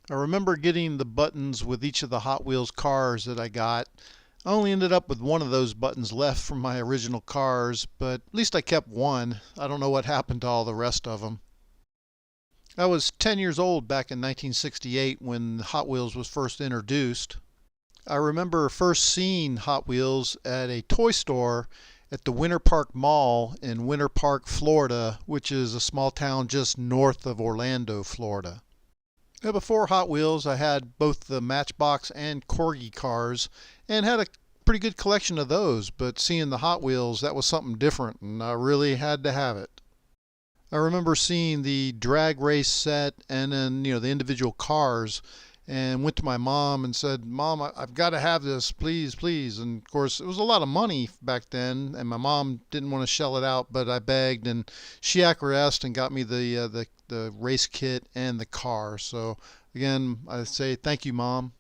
I remember getting the buttons with each of the Hot Wheels cars that I got. I only ended up with one of those buttons left from my original cars, but at least I kept one. I don't know what happened to all the rest of them. I was 10 years old back in 1968 when Hot Wheels was first introduced. I remember first seeing Hot Wheels at a toy store at the Winter Park Mall in Winter Park, Florida, which is a small town just north of Orlando, Florida. Now, before Hot Wheels, I had both the Matchbox and Corgi cars and had a pretty good collection of those, but seeing the Hot Wheels, that was something different, and I really had to have it. I remember seeing the drag race set and then, the individual cars, and went to my mom and said, "Mom, I've got to have this, please, please." And of course, it was a lot of money back then, and my mom didn't want to shell it out, but I begged, and she acquiesced and got me the race kit and the car. So again, I say thank you, Mom.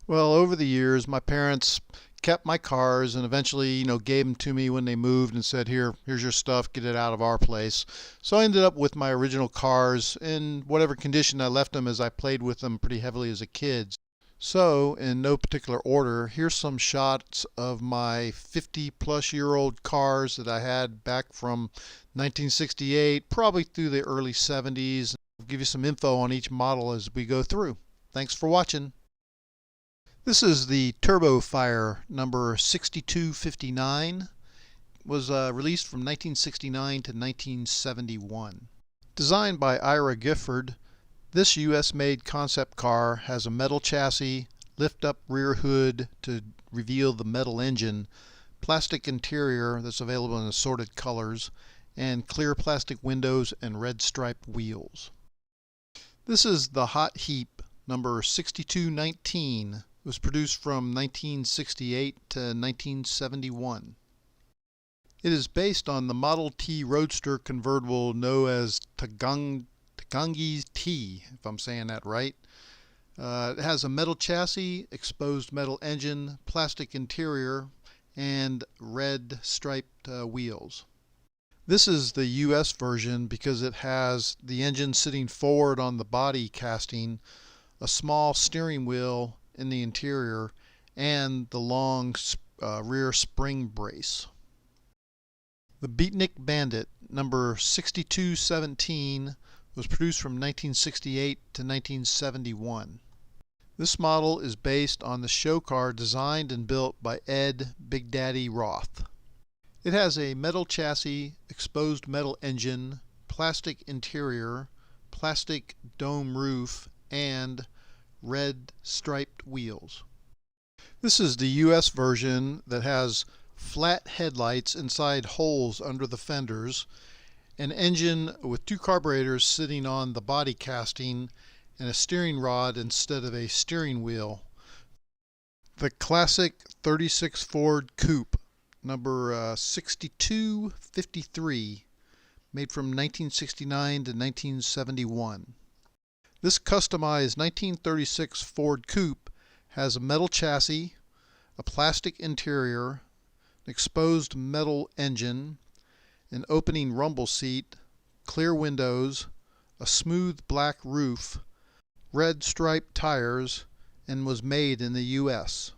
Well, over the years, my parents kept my cars and eventually, gave them to me when they moved and said, here's your stuff, get it out of our place. So I ended up with my original cars in whatever condition I left them, as I played with them pretty heavily as a kid. So, in no particular order, here's some shots of my 50-plus-year-old cars that I had back from 1968, probably through the early 70s. I'll give you some info on each model as we go through. Thanks for watching. This is the Turbo Fire number 6259. Was released from 1969 to 1971. Designed by Ira Gifford, this US-made concept car has a metal chassis, lift-up rear hood to reveal the metal engine, plastic interior that's available in assorted colors, and clear plastic windows and red striped wheels. This is the Hot Heap number 6219. It was produced from 1968 to 1971. It is based on the Model T Roadster convertible known as Tagangi's T, if I'm saying that right. It has a metal chassis, exposed metal engine, plastic interior, and red striped wheels. This is the US version because it has the engine sitting forward on the body casting, a small steering wheel in the interior, and the long rear spring brace. The Beatnik Bandit number 6217 was produced from 1968 to 1971. This model is based on the show car designed and built by Ed Big Daddy Roth. It has a metal chassis, exposed metal engine, plastic interior, plastic dome roof, and red striped wheels. This is the US version that has flat headlights inside holes under the fenders, an engine with two carburetors sitting on the body casting, and a steering rod instead of a steering wheel. The classic 36 Ford Coupe number 6253, made from 1969 to 1971. This customized 1936 Ford Coupe has a metal chassis, a plastic interior, an exposed metal engine, an opening rumble seat, clear windows, a smooth black roof, red striped tires, and was made in the US.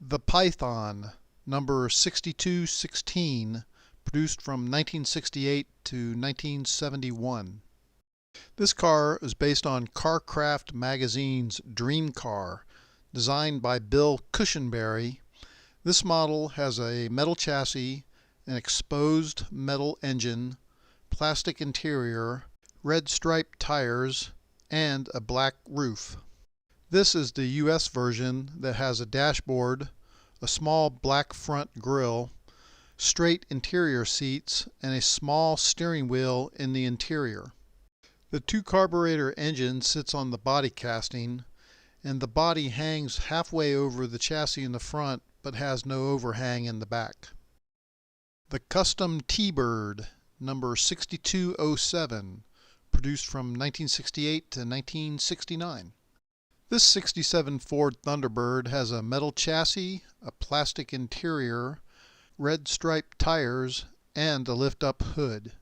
The Python number 6216, produced from 1968 to 1971. This car is based on CarCraft magazine's Dream Car, designed by Bill Cushenberry. This model has a metal chassis, an exposed metal engine, plastic interior, red striped tires, and a black roof. This is the US version that has a dashboard, a small black front grille, straight interior seats, and a small steering wheel in the interior. The two carburetor engine sits on the body casting, and the body hangs halfway over the chassis in the front but has no overhang in the back. The Custom T-Bird number 6207, produced from 1968 to 1969. This 67 Ford Thunderbird has a metal chassis, a plastic interior, red striped tires, and a lift-up hood.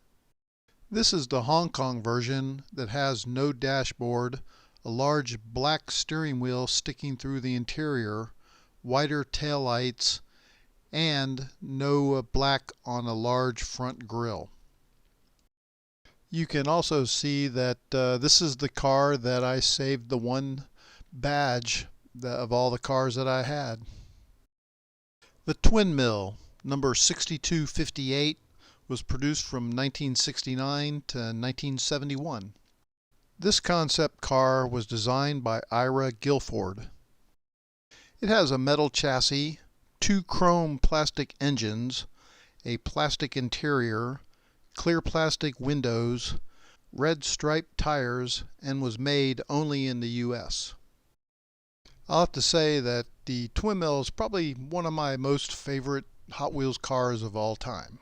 This is the Hong Kong version that has no dashboard, a large black steering wheel sticking through the interior, wider taillights, and no black on a large front grille. You can also see that this is the car that I saved the one badge of all the cars that I had. The Twin Mill, number 6258, was produced from 1969 to 1971. This concept car was designed by Ira Guilford. It has a metal chassis, two chrome plastic engines, a plastic interior, clear plastic windows, red striped tires, and was made only in the US. I'll have to say that the Twin Mill is probably one of my most favorite Hot Wheels cars of all time.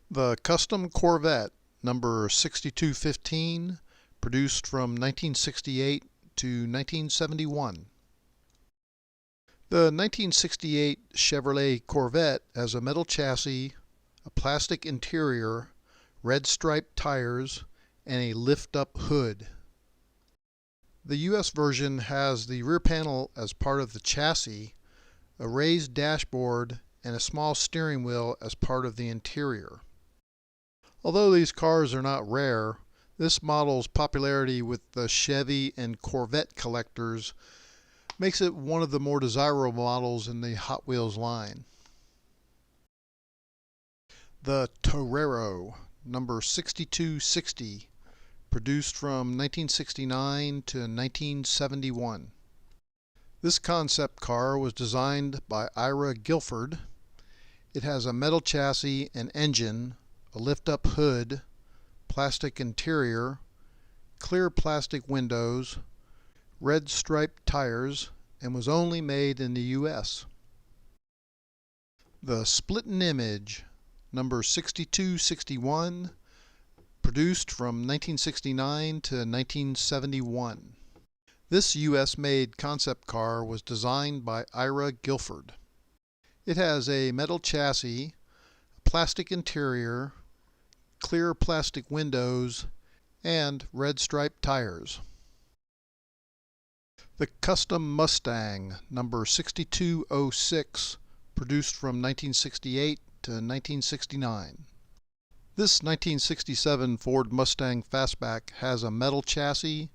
The Custom Corvette, number 6215, produced from 1968 to 1971. The 1968 Chevrolet Corvette has a metal chassis, a plastic interior, red striped tires, and a lift-up hood. The US version has the rear panel as part of the chassis, a raised dashboard, and a small steering wheel as part of the interior. Although these cars are not rare, this model's popularity with the Chevy and Corvette collectors makes it one of the more desirable models in the Hot Wheels line. The Torero, number 6260, produced from 1969 to 1971. This concept car was designed by Ira Guilford. It has a metal chassis and engine, a lift-up hood, plastic interior, clear plastic windows, red striped tires, and was only made in the US. The Splittin' Image, number 6261, produced from 1969 to 1971. This US-made concept car was designed by Ira Guilford. It has a metal chassis, plastic interior, clear plastic windows, and red striped tires. The Custom Mustang, number 6206, produced from 1968 to 1969. This 1967 Ford Mustang Fastback has a metal chassis,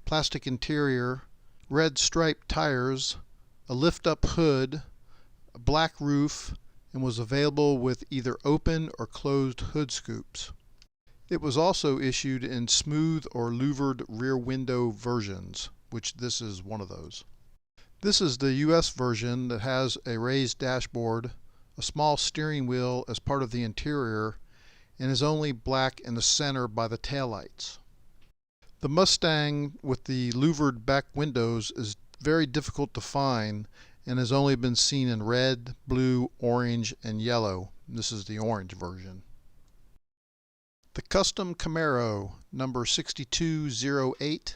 plastic interior, red striped tires, a lift-up hood, a black roof, and was available with either open or closed hood scoops. It was also issued in smooth or louvered rear window versions, which this is one of those. This is the US version that has a raised dashboard, a small steering wheel as part of the interior, and is only black in the center by the taillights. The Mustang with the louvered back windows is very difficult to find and has only been seen in red, blue, orange, and yellow. This is the orange version. The Custom Camaro, number 6208,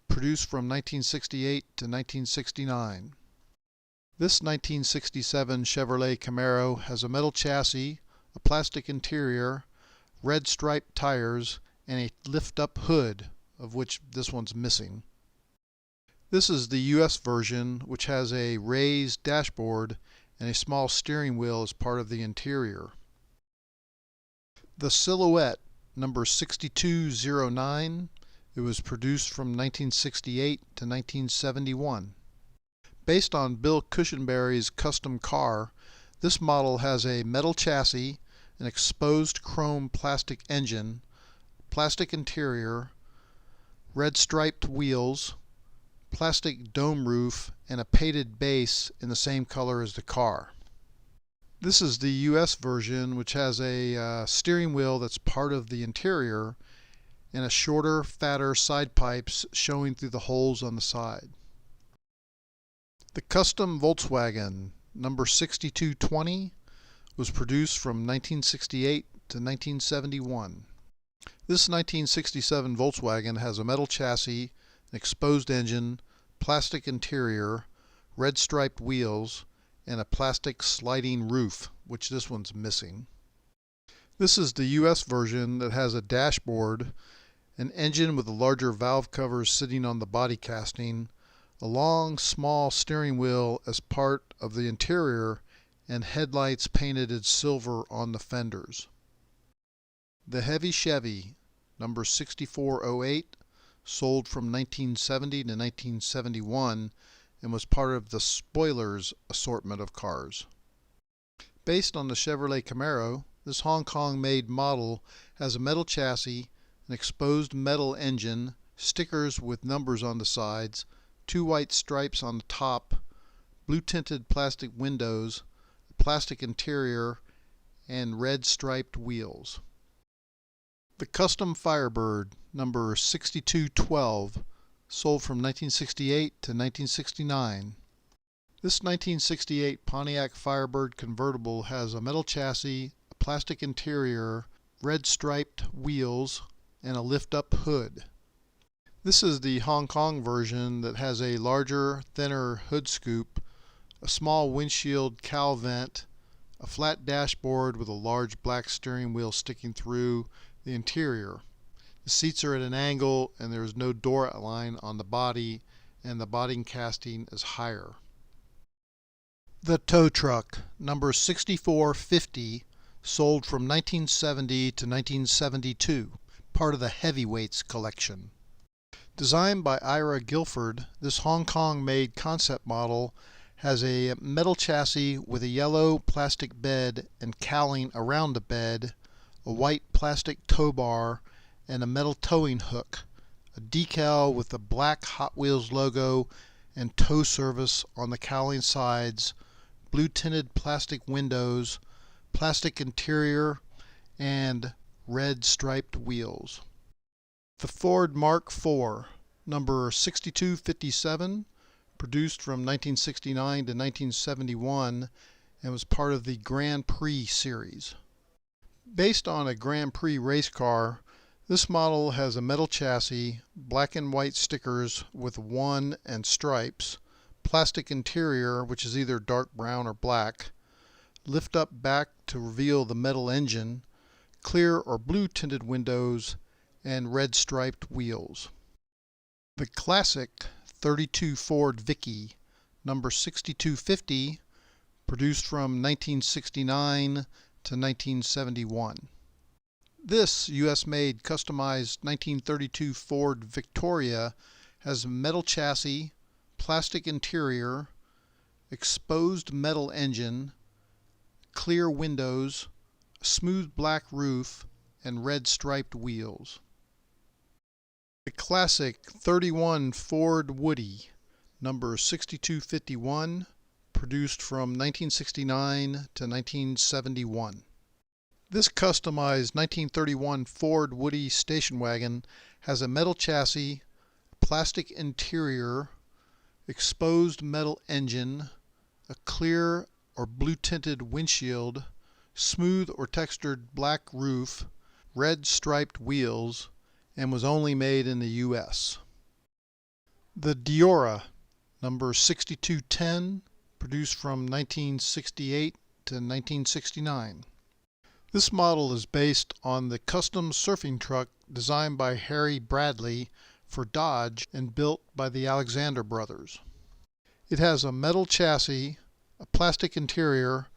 produced from 1968 to 1969. This 1967 Chevrolet Camaro has a metal chassis, a plastic interior, red striped tires, and a lift-up hood, of which this one's missing. This is the US version, which has a raised dashboard and a small steering wheel as part of the interior. The Silhouette, number 6209, it was produced from 1968 to 1971. Based on Bill Cushenberry's custom car, this model has a metal chassis, an exposed chrome plastic engine, plastic interior, red striped wheels, plastic dome roof, and a painted base in the same color as the car. This is the US version, which has a steering wheel that's part of the interior and a shorter, fatter side pipes showing through the holes on the side. The Custom Volkswagen, number 6220, was produced from 1968 to 1971. This 1967 Volkswagen has a metal chassis, an exposed engine, plastic interior, red striped wheels, and a plastic sliding roof, which this one's missing. This is the US version that has a dashboard, an engine with the larger valve covers sitting on the body casting, a long, small steering wheel as part of the interior, and headlights painted in silver on the fenders. The Heavy Chevy, number 6408, sold from 1970 to 1971 and was part of the Spoilers assortment of cars. Based on the Chevrolet Camaro, this Hong Kong-made model has a metal chassis, an exposed metal engine, stickers with numbers on the sides, two white stripes on the top, blue-tinted plastic windows, a plastic interior, and red striped wheels. The Custom Firebird, number 6212, sold from 1968 to 1969. This 1968 Pontiac Firebird convertible has a metal chassis, a plastic interior, red striped wheels, and a lift-up hood. This is the Hong Kong version that has a larger, thinner hood scoop, a small windshield cowl vent, a flat dashboard with a large black steering wheel sticking through the interior. The seats are at an angle and there is no door outline on the body, and the body casting is higher. The tow truck, number 6450, sold from 1970 to 1972, part of the Heavyweights collection. Designed by Ira Guilford, this Hong Kong-made concept model has a metal chassis with a yellow plastic bed and cowling around the bed, a white plastic tow bar, and a metal towing hook, a decal with the black Hot Wheels logo and tow service on the cowling sides, blue tinted plastic windows, plastic interior, and red striped wheels. The Ford Mark IV, number 6257, produced from 1969 to 1971 and was part of the Grand Prix series. Based on a Grand Prix race car, this model has a metal chassis, black and white stickers with one and stripes, plastic interior which is either dark brown or black, lift up back to reveal the metal engine, clear or blue tinted windows, and red striped wheels. The classic 32 Ford Vicky, number 6250, produced from 1969 to 1971. This US-made customized 1932 Ford Victoria has a metal chassis, plastic interior, exposed metal engine, clear windows, a smooth black roof, and red striped wheels. The classic 31 Ford Woody, number 6251, produced from 1969 to 1971. This customized 1931 Ford Woody station wagon has a metal chassis, plastic interior, exposed metal engine, a clear or blue tinted windshield, smooth or textured black roof, red striped wheels, and was only made in the US. The Diora, number 6210, produced from 1968 to 1969. This model is based on the custom surfing truck designed by Harry Bradley for Dodge and built by the Alexander brothers. It has a metal chassis, a plastic interior,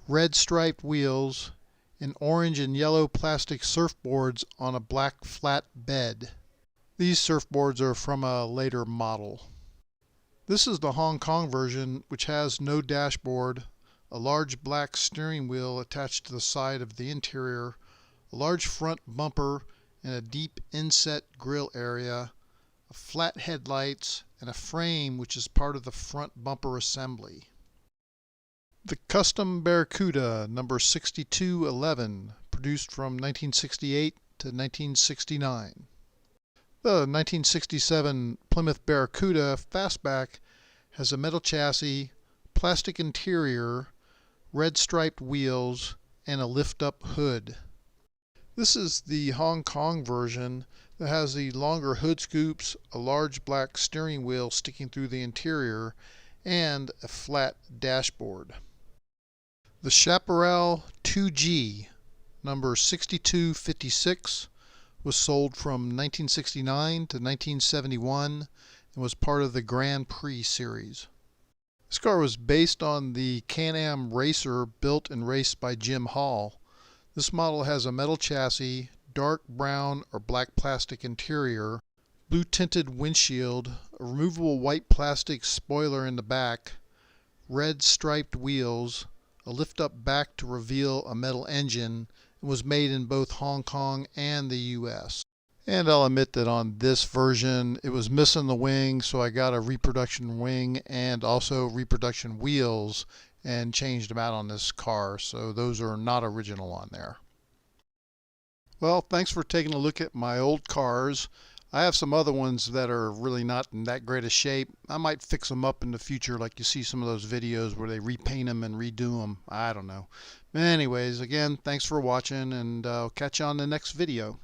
red striped wheels, and orange and yellow plastic surfboards on a black flat bed. These surfboards are from a later model. This is the Hong Kong version, which has no dashboard, a large black steering wheel attached to the side of the interior, a large front bumper and a deep inset grille area, flat headlights, and a frame which is part of the front bumper assembly. The Custom Barracuda, number 6211, produced from 1968 to 1969. The 1967 Plymouth Barracuda Fastback has a metal chassis, plastic interior, red striped wheels, and a lift-up hood. This is the Hong Kong version that has the longer hood scoops, a large black steering wheel sticking through the interior, and a flat dashboard. The Chaparral 2G, number 6256, was sold from 1969 to 1971 and was part of the Grand Prix series. This car was based on the Can-Am Racer built and raced by Jim Hall. This model has a metal chassis, dark brown or black plastic interior, blue tinted windshield, a removable white plastic spoiler in the back, red striped wheels, a lift up back to reveal a metal engine, and was made in both Hong Kong and the US. And I'll admit that on this version it was missing the wing, so I got a reproduction wing and also reproduction wheels and changed them out on this car, so those are not original on there. Well, thanks for taking a look at my old cars. I have some other ones that are really not in that great a shape. I might fix them up in the future, like you see some of those videos where they repaint them and redo them. I don't know. Anyways, again, thanks for watching, and I'll catch you on the next video.